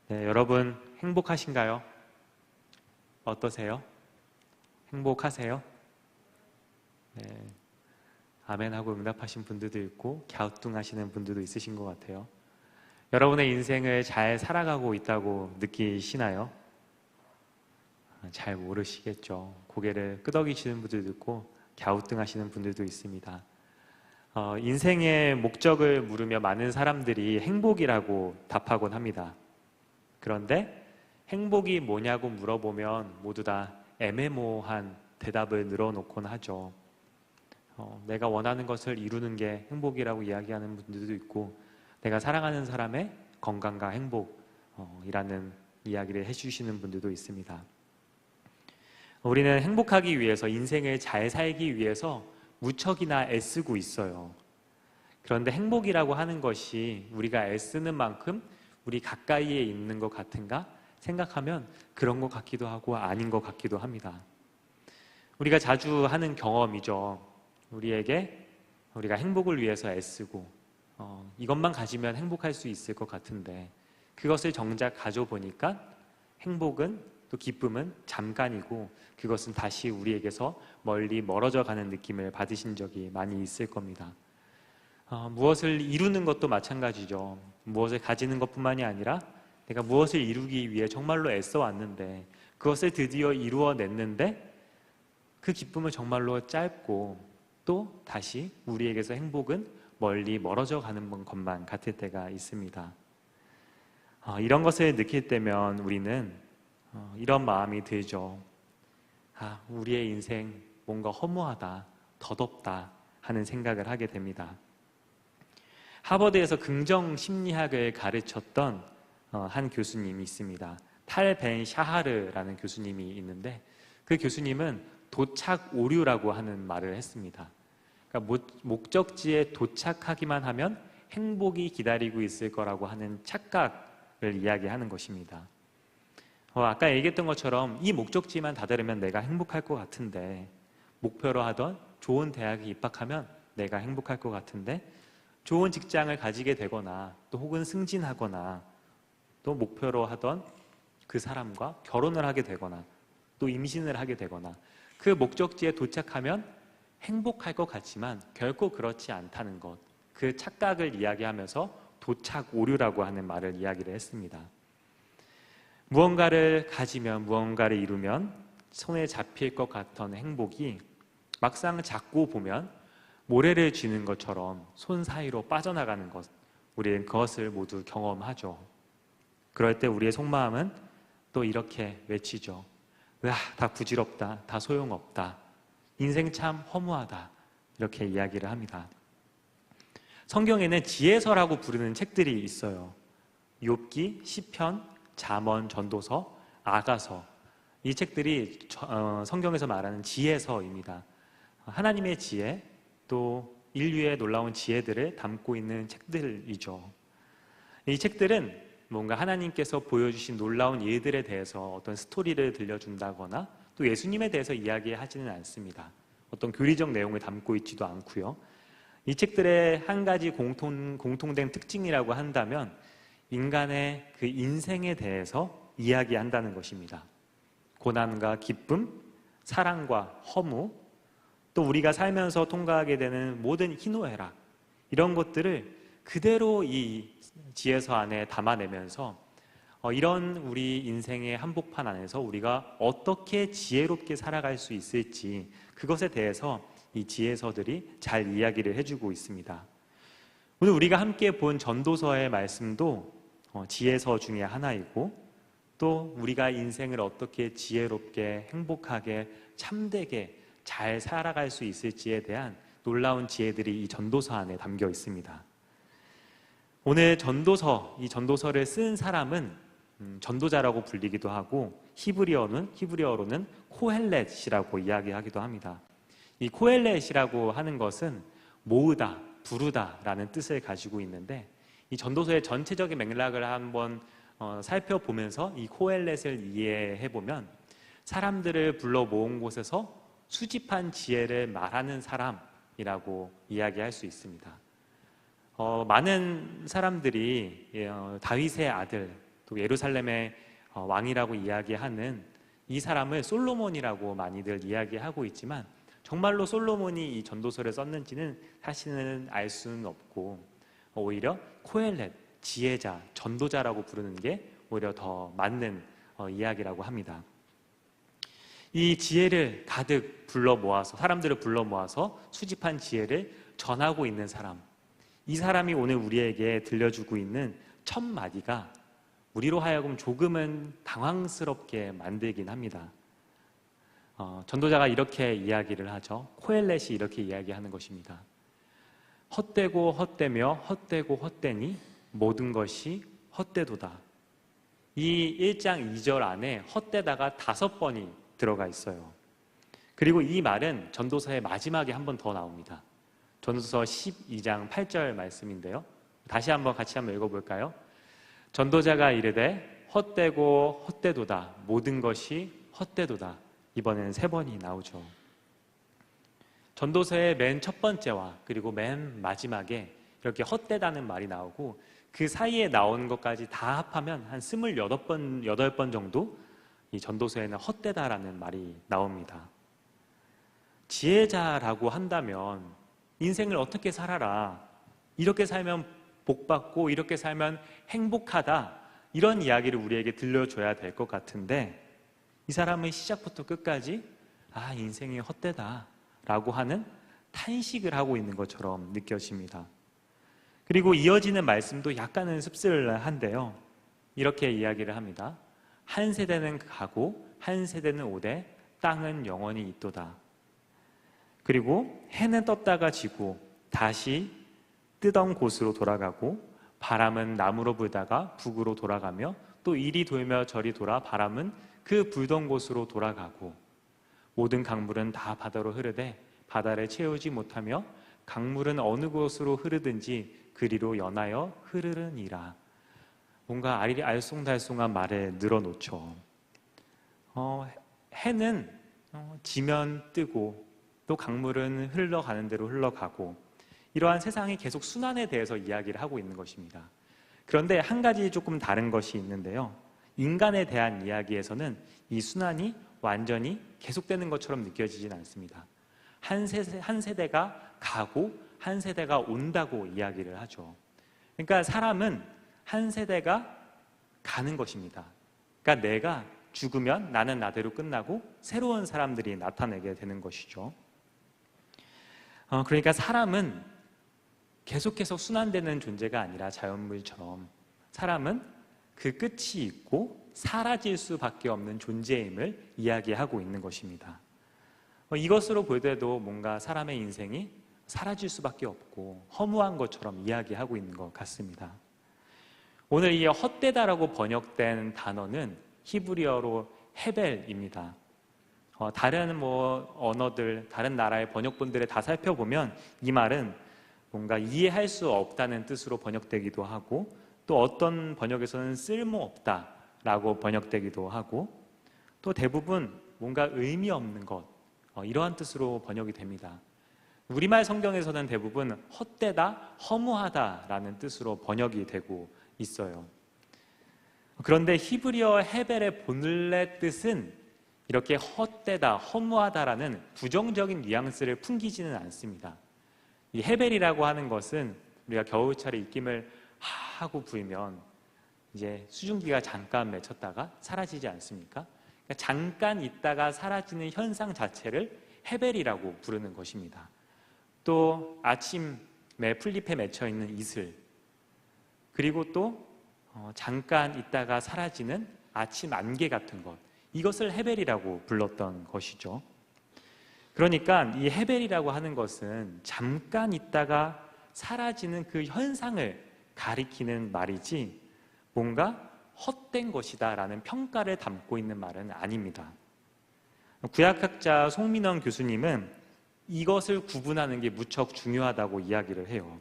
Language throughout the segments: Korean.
네, 여러분 행복하신가요? 어떠세요? 행복하세요? 네, 아멘하고 응답하신 분들도 있고 갸우뚱하시는 분들도 있으신 것 같아요. 여러분의 인생을 잘 살아가고 있다고 느끼시나요? 잘 모르시겠죠. 고개를 끄덕이시는 분들도 있고 갸우뚱하시는 분들도 있습니다. 인생의 목적을 물으며 많은 사람들이 행복이라고 답하곤 합니다. 그런데 행복이 뭐냐고 물어보면 모두 다 애매모호한 대답을 늘어놓곤 하죠. 내가 원하는 것을 이루는 게 행복이라고 이야기하는 분들도 있고, 내가 사랑하는 사람의 건강과 행복이라는 이야기를 해주시는 분들도 있습니다. 우리는 행복하기 위해서, 인생을 잘 살기 위해서 무척이나 애쓰고 있어요. 그런데 행복이라고 하는 것이 우리가 애쓰는 만큼 우리 가까이에 있는 것 같은가 생각하면 그런 것 같기도 하고 아닌 것 같기도 합니다. 우리가 자주 하는 경험이죠. 우리가 행복을 위해서 애쓰고 이것만 가지면 행복할 수 있을 것 같은데, 그것을 정작 가져보니까 행복은, 또 기쁨은 잠깐이고 그것은 다시 우리에게서 멀리 멀어져 가는 느낌을 받으신 적이 많이 있을 겁니다. 무엇을 이루는 것도 마찬가지죠. 무엇을 가지는 것뿐만이 아니라 내가 무엇을 이루기 위해 정말로 애써 왔는데 그것을 드디어 이루어냈는데 그 기쁨은 정말로 짧고 또 다시 우리에게서 행복은 멀리 멀어져 가는 것만 같을 때가 있습니다. 이런 것을 느낄 때면 우리는 이런 마음이 들죠. 우리의 인생 뭔가 허무하다, 덧없다 하는 생각을 하게 됩니다. 하버드에서 긍정 심리학을 가르쳤던 한 교수님이 있습니다. 탈 벤 샤하르라는 교수님이 있는데, 그 교수님은 도착 오류라고 하는 말을 했습니다. 그러니까 목적지에 도착하기만 하면 행복이 기다리고 있을 거라고 하는 착각을 이야기하는 것입니다. 아까 얘기했던 것처럼 이 목적지만 다다르면 내가 행복할 것 같은데, 목표로 하던 좋은 대학에 입학하면 내가 행복할 것 같은데, 좋은 직장을 가지게 되거나 또 혹은 승진하거나 또 목표로 하던 그 사람과 결혼을 하게 되거나 또 임신을 하게 되거나 그 목적지에 도착하면 행복할 것 같지만 결코 그렇지 않다는 것, 그 착각을 이야기하면서 도착 오류라고 하는 말을 이야기를 했습니다. 무언가를 가지면, 무언가를 이루면 손에 잡힐 것 같던 행복이 막상 잡고 보면 모래를 쥐는 것처럼 손 사이로 빠져나가는 것, 우리는 그것을 모두 경험하죠. 그럴 때 우리의 속마음은 또 이렇게 외치죠. 다 부질없다, 다 소용없다, 인생 참 허무하다, 이렇게 이야기를 합니다. 성경에는 지혜서라고 부르는 책들이 있어요. 욥기, 시편, 잠언, 전도서, 아가서, 이 책들이 성경에서 말하는 지혜서입니다. 하나님의 지혜, 또 인류의 놀라운 지혜들을 담고 있는 책들이죠. 이 책들은 뭔가 하나님께서 보여주신 놀라운 일들에 대해서 어떤 스토리를 들려준다거나 또 예수님에 대해서 이야기하지는 않습니다. 어떤 교리적 내용을 담고 있지도 않고요. 이 책들의 한 가지 공통된 특징이라고 한다면 인간의 그 인생에 대해서 이야기한다는 것입니다. 고난과 기쁨, 사랑과 허무, 또 우리가 살면서 통과하게 되는 모든 희노애락, 이런 것들을 그대로 이 지혜서 안에 담아내면서 이런 우리 인생의 한복판 안에서 우리가 어떻게 지혜롭게 살아갈 수 있을지, 그것에 대해서 이 지혜서들이 잘 이야기를 해주고 있습니다. 오늘 우리가 함께 본 전도서의 말씀도 지혜서 중에 하나이고, 또 우리가 인생을 어떻게 지혜롭게 행복하게 참되게 잘 살아갈 수 있을지에 대한 놀라운 지혜들이 이 전도서 안에 담겨 있습니다. 오늘 이 전도서를 쓴 사람은 전도자라고 불리기도 하고 히브리어로는 코헬렛이라고 이야기하기도 합니다. 이 코헬렛이라고 하는 것은 모으다, 부르다라는 뜻을 가지고 있는데, 이 전도서의 전체적인 맥락을 한번 살펴보면서 이 코헬렛을 이해해보면 사람들을 불러 모은 곳에서 수집한 지혜를 말하는 사람이라고 이야기할 수 있습니다. 많은 사람들이 다윗의 아들 또 예루살렘의 왕이라고 이야기하는 이 사람을 솔로몬이라고 많이들 이야기하고 있지만 정말로 솔로몬이 이 전도서를 썼는지는 사실은 알 수는 없고 오히려 코엘렛, 지혜자, 전도자라고 부르는 게 오히려 더 맞는 이야기라고 합니다. 이 지혜를 가득 불러 모아서 사람들을 불러 모아서 수집한 지혜를 전하고 있는 사람, 이 사람이 오늘 우리에게 들려주고 있는 첫 마디가 우리로 하여금 조금은 당황스럽게 만들긴 합니다. 전도자가 이렇게 이야기를 하죠. 코엘렛이 이렇게 이야기하는 것입니다. 헛되고 헛되며 헛되고 헛되니 모든 것이 헛되도다. 이 1장 2절 안에 헛되다가 5번이 들어가 있어요. 그리고 이 말은 전도서의 마지막에 한 번 더 나옵니다. 전도서 12장 8절 말씀인데요. 다시 같이 한번 읽어볼까요? 전도자가 이르되 헛되고 헛되도다. 모든 것이 헛되도다. 이번엔 3번이 나오죠. 전도서의 맨 첫 번째와 그리고 맨 마지막에 이렇게 헛되다는 말이 나오고 그 사이에 나오는 것까지 다 합하면 한 28번 정도 이 전도서에는 헛되다라는 말이 나옵니다. 지혜자라고 한다면 인생을 어떻게 살아라, 이렇게 살면 복받고 이렇게 살면 행복하다, 이런 이야기를 우리에게 들려줘야 될 것 같은데 이 사람은 시작부터 끝까지 인생이 헛되다 라고 하는 탄식을 하고 있는 것처럼 느껴집니다. 그리고 이어지는 말씀도 약간은 씁쓸한데요. 이렇게 이야기를 합니다. 한 세대는 가고 한 세대는 오되 땅은 영원히 있도다. 그리고 해는 떴다가 지고 다시 뜨던 곳으로 돌아가고 바람은 남으로 불다가 북으로 돌아가며 또 이리 돌며 저리 돌아 바람은 그 불던 곳으로 돌아가고 모든 강물은 다 바다로 흐르되 바다를 채우지 못하며 강물은 어느 곳으로 흐르든지 그리로 연하여 흐르느니라. 뭔가 알쏭달쏭한 말을 늘어놓죠. 해는 지면 뜨고 또 강물은 흘러가는 대로 흘러가고 이러한 세상이 계속 순환에 대해서 이야기를 하고 있는 것입니다. 그런데 한 가지 조금 다른 것이 있는데요. 인간에 대한 이야기에서는 이 순환이 완전히 계속되는 것처럼 느껴지진 않습니다. 한 세대가 가고 한 세대가 온다고 이야기를 하죠. 그러니까 사람은 한 세대가 가는 것입니다. 그러니까 내가 죽으면 나는 나대로 끝나고 새로운 사람들이 나타나게 되는 것이죠. 그러니까 사람은 계속해서 순환되는 존재가 아니라 자연물처럼 사람은 그 끝이 있고 사라질 수밖에 없는 존재임을 이야기하고 있는 것입니다. 이것으로 볼 때도 뭔가 사람의 인생이 사라질 수밖에 없고 허무한 것처럼 이야기하고 있는 것 같습니다. 오늘 이 헛되다라고 번역된 단어는 히브리어로 헤벨입니다. 다른 언어들, 다른 나라의 번역본들을 다 살펴보면 이 말은 뭔가 이해할 수 없다는 뜻으로 번역되기도 하고 또 어떤 번역에서는 쓸모없다라고 번역되기도 하고 또 대부분 뭔가 의미 없는 것, 이러한 뜻으로 번역이 됩니다. 우리말 성경에서는 대부분 헛되다, 허무하다라는 뜻으로 번역이 되고 있어요. 그런데 히브리어 헤벨의 본래 뜻은 이렇게 헛되다, 허무하다라는 부정적인 뉘앙스를 풍기지는 않습니다. 이 헤벨이라고 하는 것은 우리가 겨울철에 입김을 하고 불면 이제 수증기가 잠깐 맺혔다가 사라지지 않습니까? 그러니까 잠깐 있다가 사라지는 현상 자체를 헤벨이라고 부르는 것입니다. 또 아침에 풀잎에 맺혀 있는 이슬, 그리고 또 잠깐 있다가 사라지는 아침 안개 같은 것, 이것을 헤벨이라고 불렀던 것이죠. 그러니까 이 헤벨이라고 하는 것은 잠깐 있다가 사라지는 그 현상을 가리키는 말이지 뭔가 헛된 것이다 라는 평가를 담고 있는 말은 아닙니다. 구약학자 송민원 교수님은 이것을 구분하는 게 무척 중요하다고 이야기를 해요.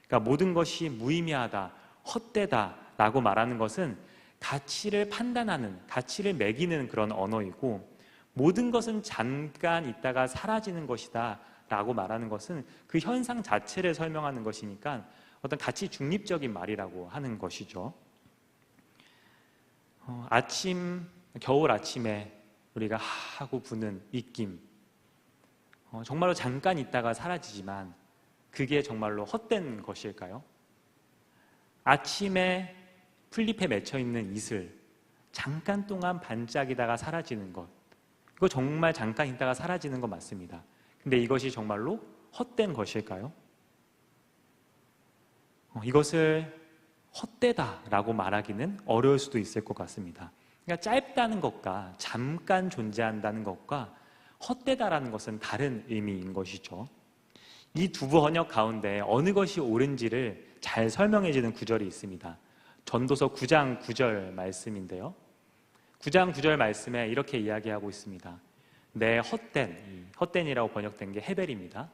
그러니까 모든 것이 무의미하다, 헛되다 라고 말하는 것은 가치를 판단하는, 가치를 매기는 그런 언어이고 모든 것은 잠깐 있다가 사라지는 것이다 라고 말하는 것은 그 현상 자체를 설명하는 것이니까 어떤 가치 중립적인 말이라고 하는 것이죠. 겨울 아침에 우리가 하고 부는 입김, 정말로 잠깐 있다가 사라지지만 그게 정말로 헛된 것일까요? 아침에 풀잎에 맺혀 있는 이슬, 잠깐 동안 반짝이다가 사라지는 것, 이거 정말 잠깐 있다가 사라지는 것 맞습니다. 근데 이것이 정말로 헛된 것일까요? 이것을 헛되다라고 말하기는 어려울 수도 있을 것 같습니다. 그러니까 짧다는 것과 잠깐 존재한다는 것과 헛되다라는 것은 다른 의미인 것이죠. 이 두 번역 가운데 어느 것이 옳은지를 잘 설명해 주는 구절이 있습니다. 전도서 9장 9절 말씀인데요. 9장 9절 말씀에 이렇게 이야기하고 있습니다. 내 헛된이라고 번역된 게 헤벨입니다.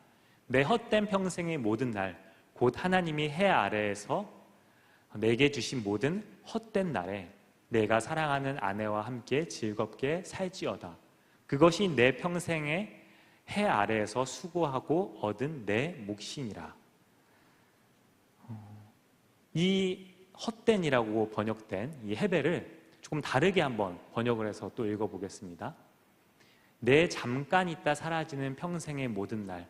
내 헛된 평생의 모든 날, 곧 하나님이 해 아래에서 내게 주신 모든 헛된 날에 내가 사랑하는 아내와 함께 즐겁게 살지어다. 그것이 내 평생의 해 아래에서 수고하고 얻은 내 몫이니라. 이 헛된이라고 번역된 이 헤벨을 조금 다르게 한번 번역을 해서 또 읽어보겠습니다. 내 잠깐 있다 사라지는 평생의 모든 날,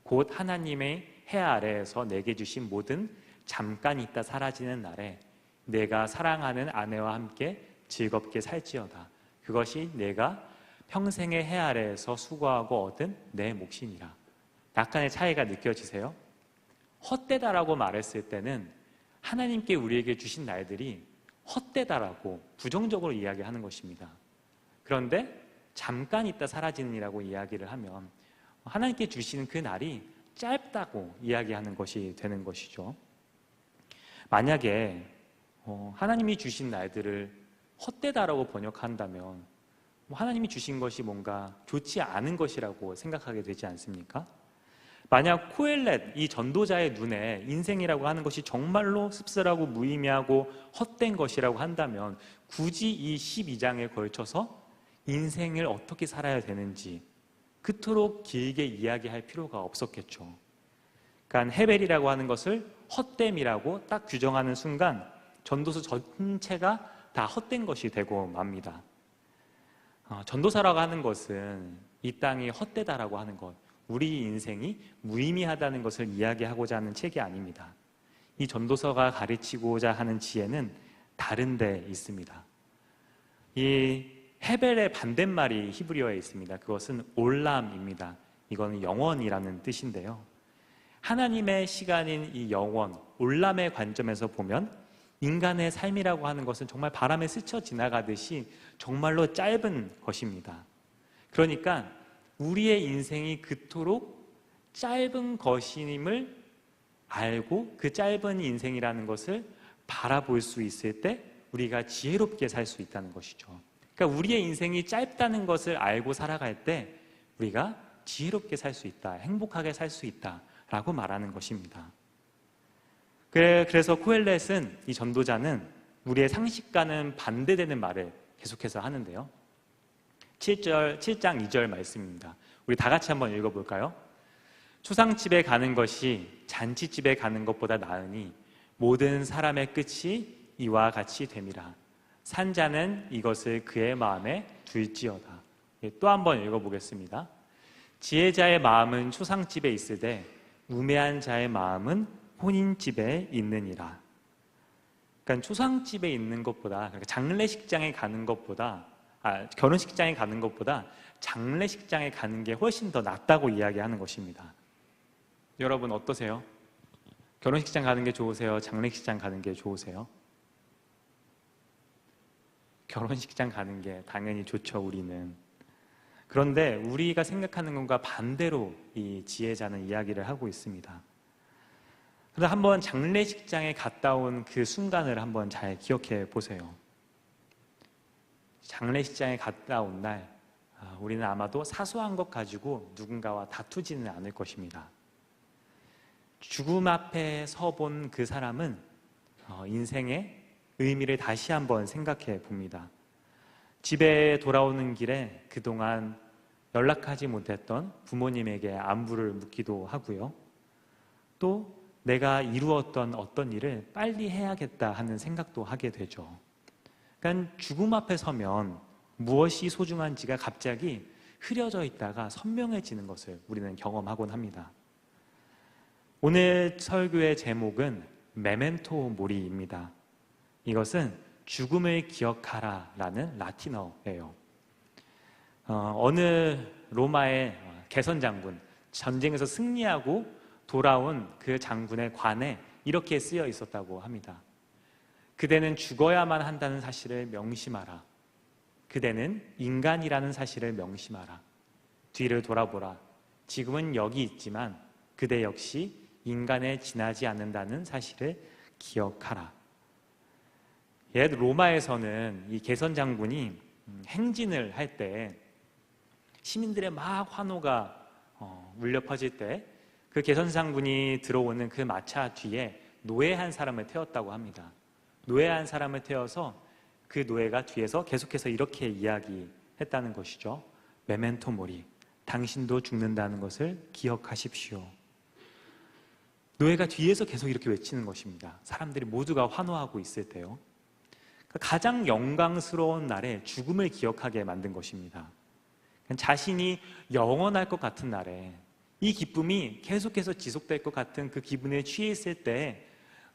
곧 하나님의 해 아래에서 내게 주신 모든 잠깐 있다 사라지는 날에 내가 사랑하는 아내와 함께 즐겁게 살지어다. 그것이 내가 평생의 해 아래에서 수고하고 얻은 내 몫이니라. 약간의 차이가 느껴지세요? 헛되다라고 말했을 때는 하나님께 우리에게 주신 날들이 헛되다라고 부정적으로 이야기하는 것입니다. 그런데 잠깐 있다 사라지는이라고 이야기를 하면 하나님께 주시는 그 날이 짧다고 이야기하는 것이 되는 것이죠. 만약에 하나님이 주신 날들을 헛되다라고 번역한다면 하나님이 주신 것이 뭔가 좋지 않은 것이라고 생각하게 되지 않습니까? 만약 코엘렛, 이 전도자의 눈에 인생이라고 하는 것이 정말로 씁쓸하고 무의미하고 헛된 것이라고 한다면 굳이 이 12장에 걸쳐서 인생을 어떻게 살아야 되는지 그토록 길게 이야기할 필요가 없었겠죠. 그러니까 헤벨이라고 하는 것을 헛됨이라고 딱 규정하는 순간 전도서 전체가 다 헛된 것이 되고 맙니다. 전도사라고 하는 것은 이 땅이 헛되다라고 하는 것, 우리 인생이 무의미하다는 것을 이야기하고자 하는 책이 아닙니다. 이 전도서가 가르치고자 하는 지혜는 다른 데 있습니다. 이 헤벨의 반대말이 히브리어에 있습니다. 그것은 올람입니다. 이거는 영원이라는 뜻인데요. 하나님의 시간인 이 영원, 올람의 관점에서 보면 인간의 삶이라고 하는 것은 정말 바람에 스쳐 지나가듯이 정말로 짧은 것입니다. 그러니까 우리의 인생이 그토록 짧은 것임을 알고 그 짧은 인생이라는 것을 바라볼 수 있을 때 우리가 지혜롭게 살 수 있다는 것이죠. 그러니까 우리의 인생이 짧다는 것을 알고 살아갈 때 우리가 지혜롭게 살 수 있다, 행복하게 살 수 있다라고 말하는 것입니다. 그래서 코엘렛은, 이 전도자는 우리의 상식과는 반대되는 말을 계속해서 하는데요. 7장 2절 말씀입니다. 우리 다 같이 한번 읽어볼까요? 초상집에 가는 것이 잔치집에 가는 것보다 나으니 모든 사람의 끝이 이와 같이 됨이라. 산자는 이것을 그의 마음에 둘지어다. 또 한번 읽어보겠습니다. 지혜자의 마음은 초상집에 있으되 우매한 자의 마음은 혼인집에 있느니라. 그러니까 초상집에 있는 것보다, 그러니까 장례식장에 가는 것보다, 결혼식장에 가는 것보다 장례식장에 가는 게 훨씬 더 낫다고 이야기하는 것입니다. 여러분 어떠세요? 결혼식장 가는 게 좋으세요? 장례식장 가는 게 좋으세요? 결혼식장 가는 게 당연히 좋죠, 우리는. 그런데 우리가 생각하는 것과 반대로 이 지혜자는 이야기를 하고 있습니다. 그래서 한번 장례식장에 갔다 온 그 순간을 한번 잘 기억해 보세요. 장례식장에 갔다 온 날 우리는 아마도 사소한 것 가지고 누군가와 다투지는 않을 것입니다. 죽음 앞에 서본 그 사람은 인생의 의미를 다시 한번 생각해 봅니다. 집에 돌아오는 길에 그동안 연락하지 못했던 부모님에게 안부를 묻기도 하고요. 또 내가 이루었던 어떤 일을 빨리 해야겠다 하는 생각도 하게 되죠. 그러니까 그러니까 죽음 앞에 서면 무엇이 소중한지가 갑자기 흐려져 있다가 선명해지는 것을 우리는 경험하곤 합니다. 오늘 설교의 제목은 메멘토 모리입니다. 이것은 죽음을 기억하라 라는 라틴어예요. 어느 로마의 개선 장군, 전쟁에서 승리하고 돌아온 그 장군의 관에 이렇게 쓰여 있었다고 합니다. 그대는 죽어야만 한다는 사실을 명심하라. 그대는 인간이라는 사실을 명심하라. 뒤를 돌아보라. 지금은 여기 있지만 그대 역시 인간에 지나지 않는다는 사실을 기억하라. 옛 로마에서는 이 개선 장군이 행진을 할 때 시민들의 막 환호가 울려 퍼질 때 그 개선 장군이 들어오는 그 마차 뒤에 노예 한 사람을 태웠다고 합니다. 노예 한 사람을 태워서 그 노예가 뒤에서 계속해서 이렇게 이야기했다는 것이죠. 메멘토 모리, 당신도 죽는다는 것을 기억하십시오. 노예가 뒤에서 계속 이렇게 외치는 것입니다. 사람들이 모두가 환호하고 있을 때요. 가장 영광스러운 날에 죽음을 기억하게 만든 것입니다. 자신이 영원할 것 같은 날에 이 기쁨이 계속해서 지속될 것 같은 그 기분에 취해 있을 때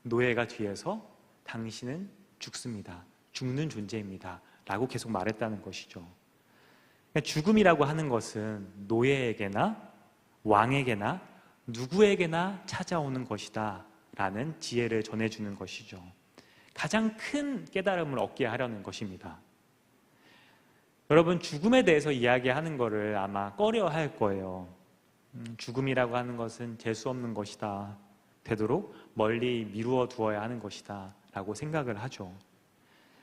노예가 뒤에서 당신은 죽습니다. 죽는 존재입니다. 라고 계속 말했다는 것이죠. 죽음이라고 하는 것은 노예에게나 왕에게나 누구에게나 찾아오는 것이다 라는 지혜를 전해주는 것이죠. 가장 큰 깨달음을 얻게 하려는 것입니다. 여러분, 죽음에 대해서 이야기하는 것을 아마 꺼려 할 거예요. 죽음이라고 하는 것은 재수 없는 것이다. 되도록 멀리 미루어 두어야 하는 것이다 라고 생각을 하죠.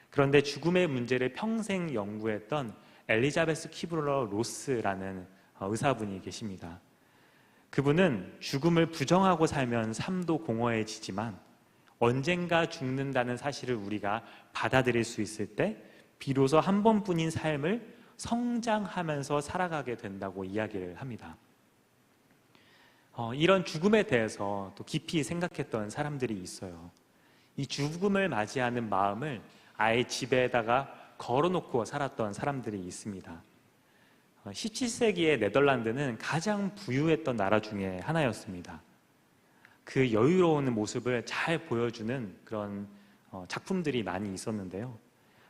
그런데 죽음의 문제를 평생 연구했던 엘리자베스 키브러 로스라는 의사분이 계십니다. 그분은 죽음을 부정하고 살면 삶도 공허해지지만 언젠가 죽는다는 사실을 우리가 받아들일 수 있을 때 비로소 한 번뿐인 삶을 성장하면서 살아가게 된다고 이야기를 합니다. 이런 죽음에 대해서 또 깊이 생각했던 사람들이 있어요. 이 죽음을 맞이하는 마음을 아예 집에다가 걸어놓고 살았던 사람들이 있습니다. 17세기의 네덜란드는 가장 부유했던 나라 중에 하나였습니다. 그 여유로운 모습을 잘 보여주는 그런 작품들이 많이 있었는데요.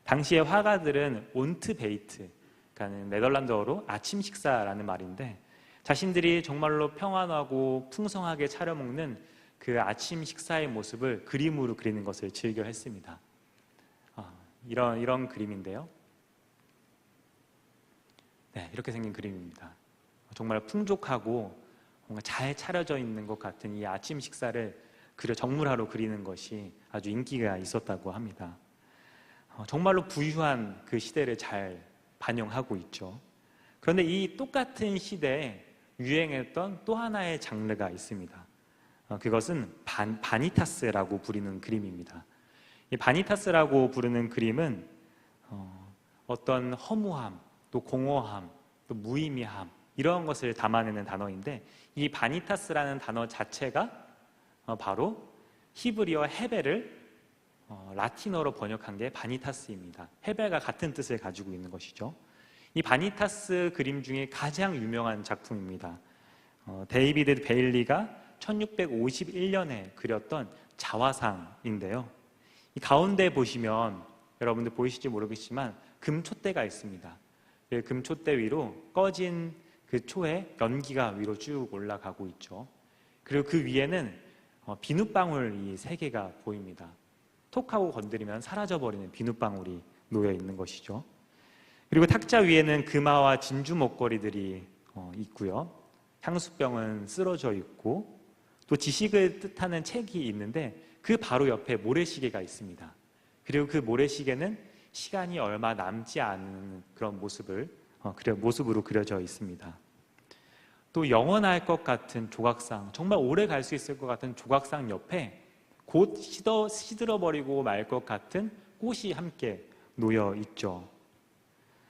당시의 화가들은 온트베이트, 그러니까 네덜란드어로 아침 식사라는 말인데 자신들이 정말로 평안하고 풍성하게 차려먹는 그 아침 식사의 모습을 그림으로 그리는 것을 즐겨 했습니다. 이런 그림인데요. 네, 이렇게 생긴 그림입니다. 정말 풍족하고 뭔가 잘 차려져 있는 것 같은 이 아침 식사를 정물화로 그리는 것이 아주 인기가 있었다고 합니다. 정말로 부유한 그 시대를 잘 반영하고 있죠. 그런데 이 똑같은 시대에 유행했던 또 하나의 장르가 있습니다. 그것은 바니타스라고 부르는 그림입니다. 이 바니타스라고 부르는 그림은 어떤 허무함, 또 공허함, 또 무의미함 이런 것을 담아내는 단어인데 이 바니타스라는 단어 자체가 바로 히브리어 헤벨을 라틴어로 번역한 게 바니타스입니다. 헤벨과 같은 뜻을 가지고 있는 것이죠. 이 바니타스 그림 중에 가장 유명한 작품입니다. 데이비드 베일리가 1651년에 그렸던 자화상인데요. 이 가운데 보시면 여러분들 보이실지 모르겠지만 금촛대가 있습니다. 그 금촛대 위로 꺼진 그 초에 연기가 위로 쭉 올라가고 있죠. 그리고 그 위에는 비눗방울이 3개가 보입니다. 톡하고 건드리면 사라져버리는 비눗방울이 놓여 있는 것이죠. 그리고 탁자 위에는 금화와 진주 목걸이들이 있고요. 향수병은 쓰러져 있고 또 지식을 뜻하는 책이 있는데 그 바로 옆에 모래시계가 있습니다. 그리고 그 모래시계는 시간이 얼마 남지 않은 그런 모습으로 그려져 있습니다. 또 영원할 것 같은 조각상, 정말 오래 갈 수 있을 것 같은 조각상 옆에 곧 시들어버리고 말 것 같은 꽃이 함께 놓여 있죠.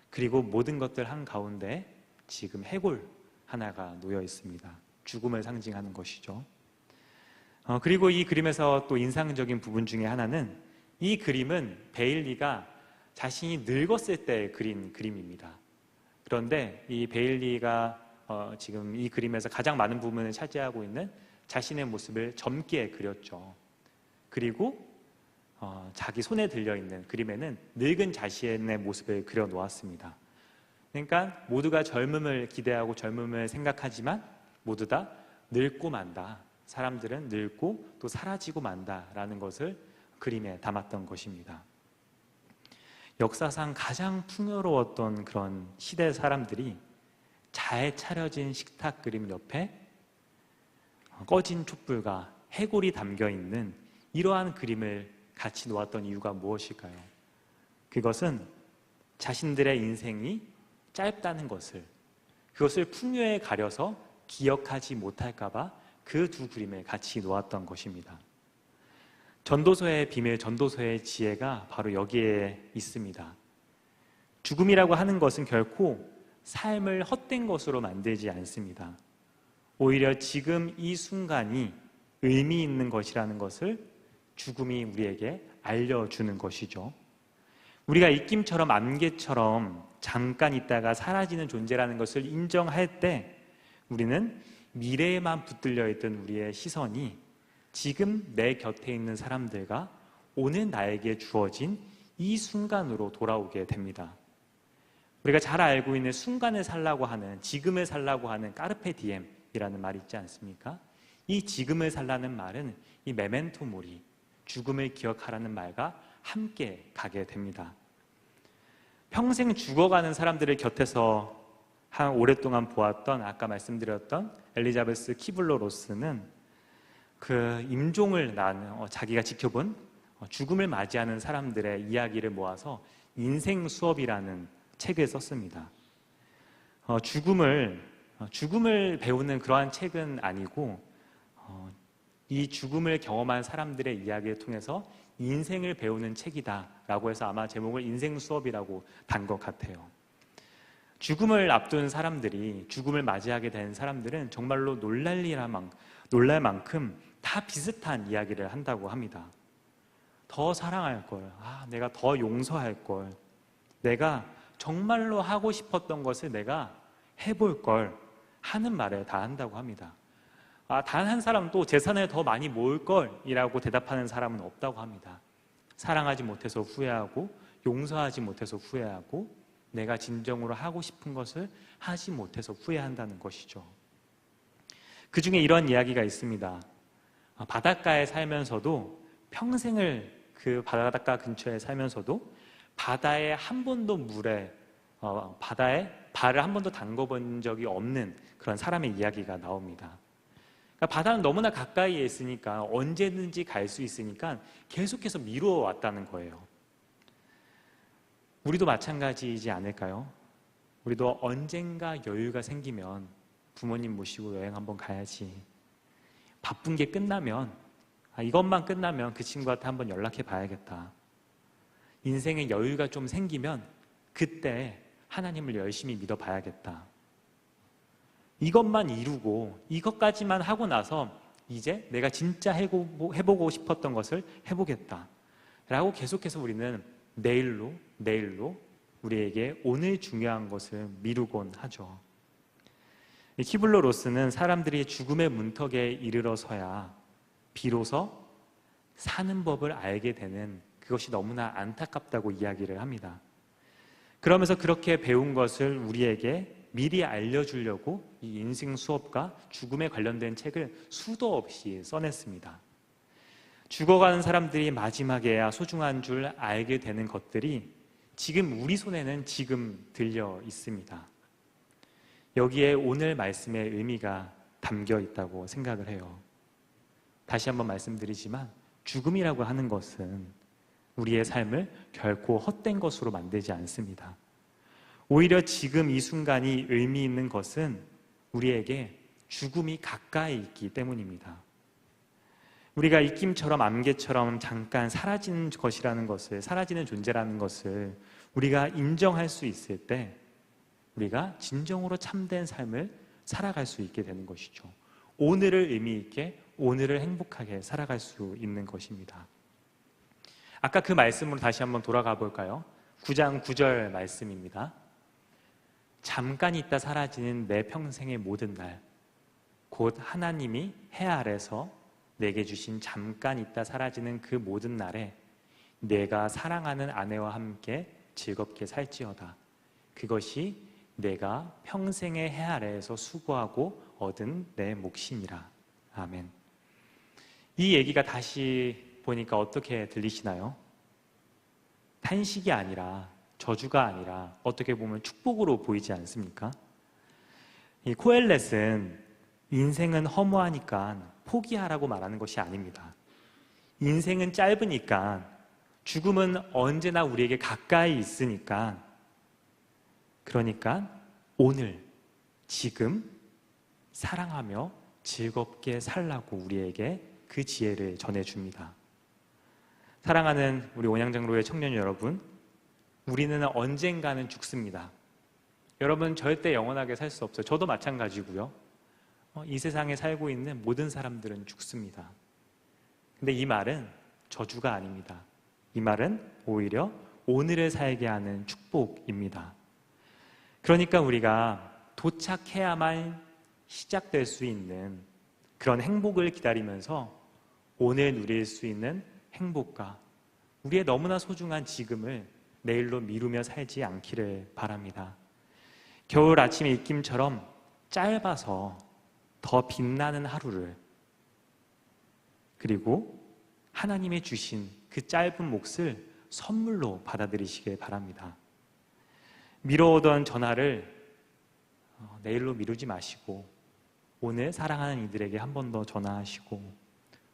그리고 모든 것들 한가운데 지금 해골 하나가 놓여 있습니다. 죽음을 상징하는 것이죠. 그리고 이 그림에서 또 인상적인 부분 중에 하나는 이 그림은 베일리가 자신이 늙었을 때 그린 그림입니다. 그런데 이 베일리가 지금 이 그림에서 가장 많은 부분을 차지하고 있는 자신의 모습을 젊게 그렸죠. 그리고 자기 손에 들려있는 그림에는 늙은 자신의 모습을 그려 놓았습니다. 그러니까 모두가 젊음을 기대하고 젊음을 생각하지만 모두 다 늙고 만다. 사람들은 늙고 또 사라지고 만다라는 것을 그림에 담았던 것입니다. 역사상 가장 풍요로웠던 그런 시대 사람들이 잘 차려진 식탁 그림 옆에 꺼진 촛불과 해골이 담겨있는 이러한 그림을 같이 놓았던 이유가 무엇일까요? 그것은 자신들의 인생이 짧다는 것을, 그것을 풍요에 가려서 기억하지 못할까 봐 그 두 그림을 같이 놓았던 것입니다. 전도서의 비밀, 전도서의 지혜가 바로 여기에 있습니다. 죽음이라고 하는 것은 결코 삶을 헛된 것으로 만들지 않습니다. 오히려 지금 이 순간이 의미 있는 것이라는 것을 죽음이 우리에게 알려주는 것이죠. 우리가 입김처럼 안개처럼 잠깐 있다가 사라지는 존재라는 것을 인정할 때 우리는 미래에만 붙들려 있던 우리의 시선이 지금 내 곁에 있는 사람들과 오늘 나에게 주어진 이 순간으로 돌아오게 됩니다. 우리가 잘 알고 있는 순간을 살라고 하는, 지금을 살라고 하는 까르페 디엠이라는 말이 있지 않습니까? 이 지금을 살라는 말은 이 메멘토 모리, 죽음을 기억하라는 말과 함께 가게 됩니다. 평생 죽어가는 사람들을 곁에서 한 오랫동안 보았던, 아까 말씀드렸던 엘리자베스 키블러 로스는 그 임종을 낳은 자기가 지켜본 죽음을 맞이하는 사람들의 이야기를 모아서 인생 수업이라는 책을 썼습니다. 죽음을 배우는 그러한 책은 아니고 이 죽음을 경험한 사람들의 이야기를 통해서 인생을 배우는 책이다라고 해서 아마 제목을 인생 수업이라고 단 것 같아요. 죽음을 앞둔 사람들이, 죽음을 맞이하게 된 사람들은 정말로 놀랄 만큼 다 비슷한 이야기를 한다고 합니다. 더 사랑할 걸, 내가 더 용서할 걸, 내가 정말로 하고 싶었던 것을 내가 해볼 걸 하는 말을 다 한다고 합니다. 단 한 사람도 재산을 더 많이 모을 걸이라고 대답하는 사람은 없다고 합니다. 사랑하지 못해서 후회하고 용서하지 못해서 후회하고 내가 진정으로 하고 싶은 것을 하지 못해서 후회한다는 것이죠. 그 중에 이런 이야기가 있습니다. 바닷가에 살면서도 평생을 그 바닷가 근처에 살면서도 바다에 한 번도 바다에 발을 한 번도 담궈본 적이 없는 그런 사람의 이야기가 나옵니다. 그러니까 바다는 너무나 가까이에 있으니까 언제든지 갈 수 있으니까 계속해서 미루어 왔다는 거예요. 우리도 마찬가지이지 않을까요? 우리도 언젠가 여유가 생기면 부모님 모시고 여행 한번 가야지. 바쁜 게 끝나면, 이것만 끝나면 그 친구한테 한번 연락해 봐야겠다. 인생에 여유가 좀 생기면 그때 하나님을 열심히 믿어 봐야겠다. 이것만 이루고 이것까지만 하고 나서 이제 내가 진짜 해보고 싶었던 것을 해보겠다 라고 계속해서 우리는 내일로 우리에게 오늘 중요한 것을 미루곤 하죠. 키블러 로스는 사람들이 죽음의 문턱에 이르러서야 비로소 사는 법을 알게 되는 그것이 너무나 안타깝다고 이야기를 합니다. 그러면서 그렇게 배운 것을 우리에게 미리 알려주려고 이 인생 수업과 죽음에 관련된 책을 수도 없이 써냈습니다. 죽어가는 사람들이 마지막에야 소중한 줄 알게 되는 것들이 지금 우리 손에는 지금 들려 있습니다. 여기에 오늘 말씀의 의미가 담겨 있다고 생각을 해요. 다시 한번 말씀드리지만 죽음이라고 하는 것은 우리의 삶을 결코 헛된 것으로 만들지 않습니다. 오히려 지금 이 순간이 의미 있는 것은 우리에게 죽음이 가까이 있기 때문입니다. 우리가 입김처럼 안개처럼 잠깐 사라지는 것이라는 것을, 사라지는 존재라는 것을 우리가 인정할 수 있을 때 우리가 진정으로 참된 삶을 살아갈 수 있게 되는 것이죠. 오늘을 의미 있게, 오늘을 행복하게 살아갈 수 있는 것입니다. 아까 그 말씀으로 다시 한번 돌아가 볼까요? 9장 9절 말씀입니다. 잠깐 있다 사라지는 내 평생의 모든 날, 곧 하나님이 해 아래서 내게 주신 잠깐 있다 사라지는 그 모든 날에 내가 사랑하는 아내와 함께 즐겁게 살지어다. 그것이 내가 평생의 해 아래에서 수고하고 얻은 내 몫이니라. 아멘. 이 얘기가 다시 보니까 어떻게 들리시나요? 탄식이 아니라, 저주가 아니라 어떻게 보면 축복으로 보이지 않습니까? 이 코엘렛은 인생은 허무하니까 포기하라고 말하는 것이 아닙니다. 인생은 짧으니까, 죽음은 언제나 우리에게 가까이 있으니까, 그러니까 오늘, 지금 사랑하며 즐겁게 살라고 우리에게 그 지혜를 전해줍니다. 사랑하는 우리 온양장로의 청년 여러분, 우리는 언젠가는 죽습니다. 여러분 절대 영원하게 살 수 없어요. 저도 마찬가지고요. 이 세상에 살고 있는 모든 사람들은 죽습니다. 근데 이 말은 저주가 아닙니다. 이 말은 오히려 오늘을 살게 하는 축복입니다. 그러니까 우리가 도착해야만 시작될 수 있는 그런 행복을 기다리면서 오늘 누릴 수 있는 행복과 우리의 너무나 소중한 지금을 내일로 미루며 살지 않기를 바랍니다. 겨울 아침의 입김처럼 짧아서 더 빛나는 하루를, 그리고 하나님이 주신 그 짧은 몫을 선물로 받아들이시길 바랍니다. 미뤄오던 전화를 내일로 미루지 마시고 오늘 사랑하는 이들에게 한 번 더 전화하시고,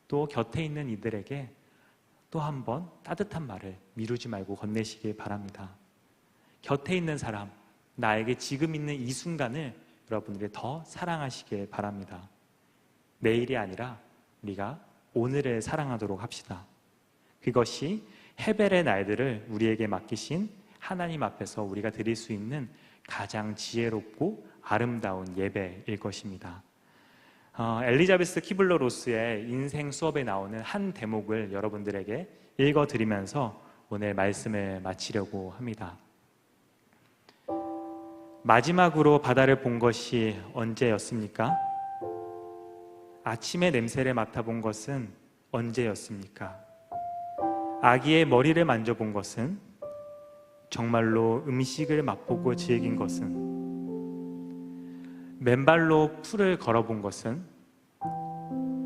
또 곁에 있는 이들에게 또 한 번 따뜻한 말을 미루지 말고 건네시길 바랍니다. 곁에 있는 사람, 나에게 지금 있는 이 순간을 여러분들이 더 사랑하시길 바랍니다. 내일이 아니라 우리가 오늘을 사랑하도록 합시다. 그것이 헤벨의 날들을 우리에게 맡기신 하나님 앞에서 우리가 드릴 수 있는 가장 지혜롭고 아름다운 예배일 것입니다. 엘리자베스 키블러 로스의 인생 수업에 나오는 한 대목을 여러분들에게 읽어드리면서 오늘 말씀을 마치려고 합니다. 마지막으로 바다를 본 것이 언제였습니까? 아침의 냄새를 맡아본 것은 언제였습니까? 아기의 머리를 만져본 것은, 정말로 음식을 맛보고 즐긴 것은, 맨발로 풀을 걸어본 것은,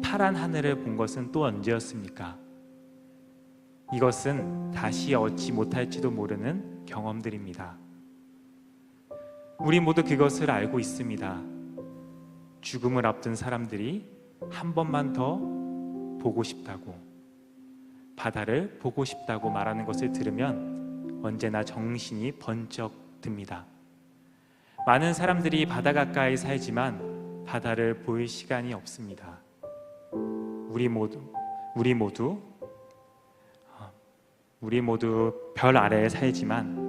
파란 하늘을 본 것은 또 언제였습니까? 이것은 다시 얻지 못할지도 모르는 경험들입니다. 우리 모두 그것을 알고 있습니다. 죽음을 앞둔 사람들이 한 번만 더 보고 싶다고, 바다를 보고 싶다고 말하는 것을 들으면 언제나 정신이 번쩍 듭니다. 많은 사람들이 바다 가까이 살지만 바다를 볼 시간이 없습니다. 우리 모두 별 아래에 살지만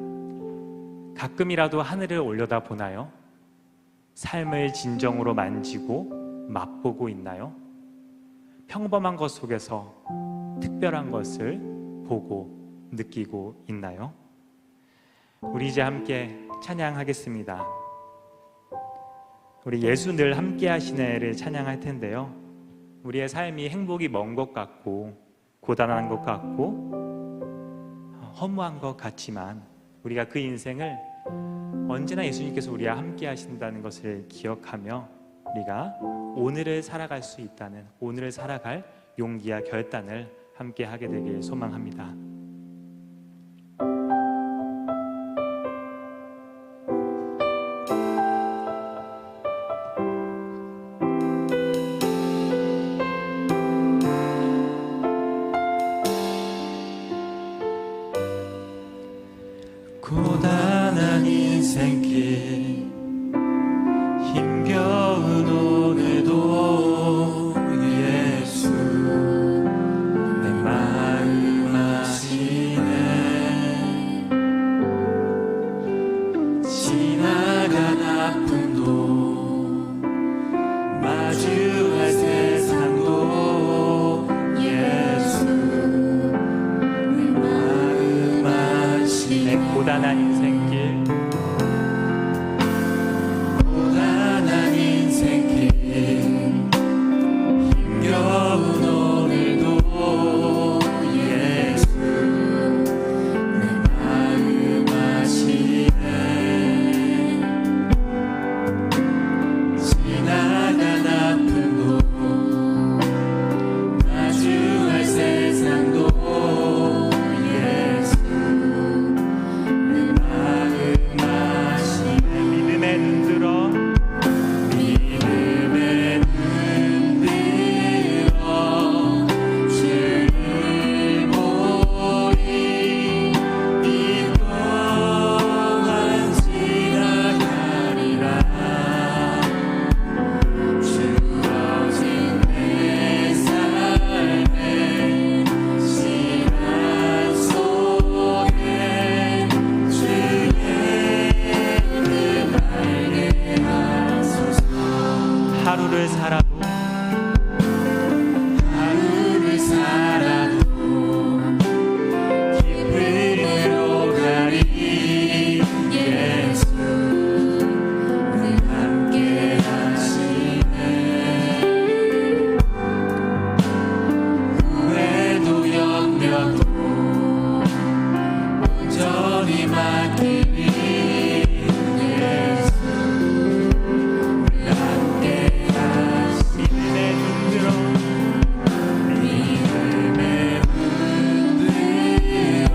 가끔이라도 하늘을 올려다 보나요? 삶을 진정으로 만지고 맛보고 있나요? 평범한 것 속에서 특별한 것을 보고 느끼고 있나요? 우리 이제 함께 찬양하겠습니다. 우리 예수 늘 함께 하시네를 찬양할 텐데요, 우리의 삶이 행복이 먼 것 같고 고단한 것 같고 허무한 것 같지만 우리가 그 인생을 언제나 예수님께서 우리와 함께 하신다는 것을 기억하며 우리가 오늘을 살아갈 수 있다는, 오늘을 살아갈 용기와 결단을 함께 하게 되길 소망합니다. 고단한 인생길 힘겨운 오늘도 예수 내 마음 아시네. 지나간 아픔도 마주할 세상도 예수 내 마음 아시네. 고단한 인생길 고단한 인생길 힘겨운 오늘도 예수 내 마음 아시네. 지나간 아픔도 마주할 세상도 예수 내 마음 아시네. 믿음에 눈들어 믿음에 눈들어 주를 보리. 이 동안 지나가리라. 주어진 내 삶의 시간 속에 주의 뜻 알게 하소서. 하루를 살아도 하루를 살아도 기쁨으로 가리. 예수 늘 함께 하시네. 후회도 염려도 온전히 맡기니. 예수 늘 함께 하시네. 믿음에 눈들어 믿음에 눈들어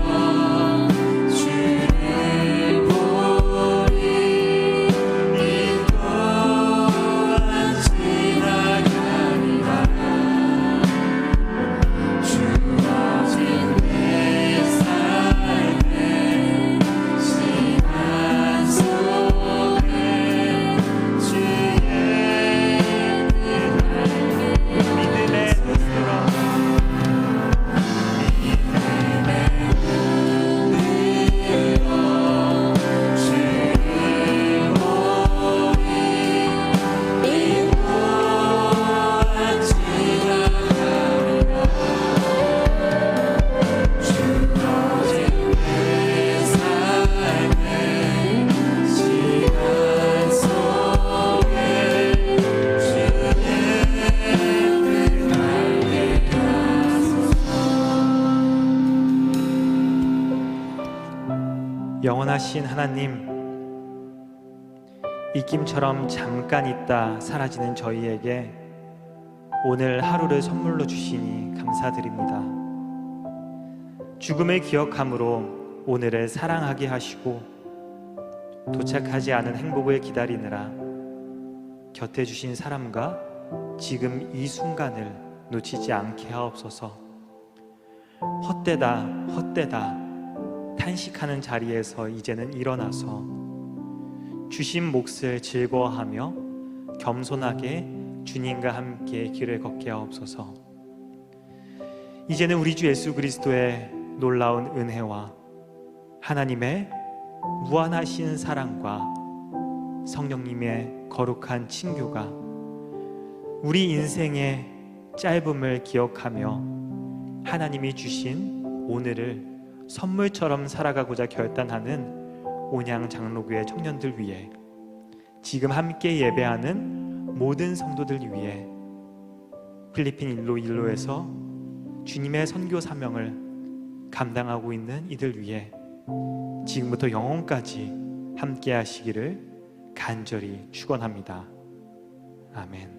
주를 보리. 이 동안 지나가리라. 주어진 내 삶의 시간 속에 주의 뜻 믿음에 눈들어 영원하신 하나님, 입김처럼 잠깐 있다 사라지는 저희에게 오늘 하루를 선물로 주시니 감사드립니다. 죽음을 기억함으로 오늘을 사랑하게 하시고 도착하지 않은 행복을 기다리느라 곁에 주신 사람과 지금 이 순간을 놓치지 않게 하옵소서. 헛되다 헛되다 탄식하는 자리에서 이제는 일어나서 주신 몫을 즐거워하며 겸손하게 주님과 함께 길을 걷게 하옵소서. 이제는 우리 주 예수 그리스도의 놀라운 은혜와 하나님의 무한하신 사랑과 성령님의 거룩한 친교가 우리 인생의 짧음을 기억하며 하나님이 주신 오늘을 선물처럼 살아가고자 결단하는 온양 장로교회 청년들 위해, 지금 함께 예배하는 모든 성도들 위해, 필리핀 1로1로에서 주님의 선교 사명을 감당하고 있는 이들 위해 지금부터 영원까지 함께 하시기를 간절히 축원합니다. 아멘.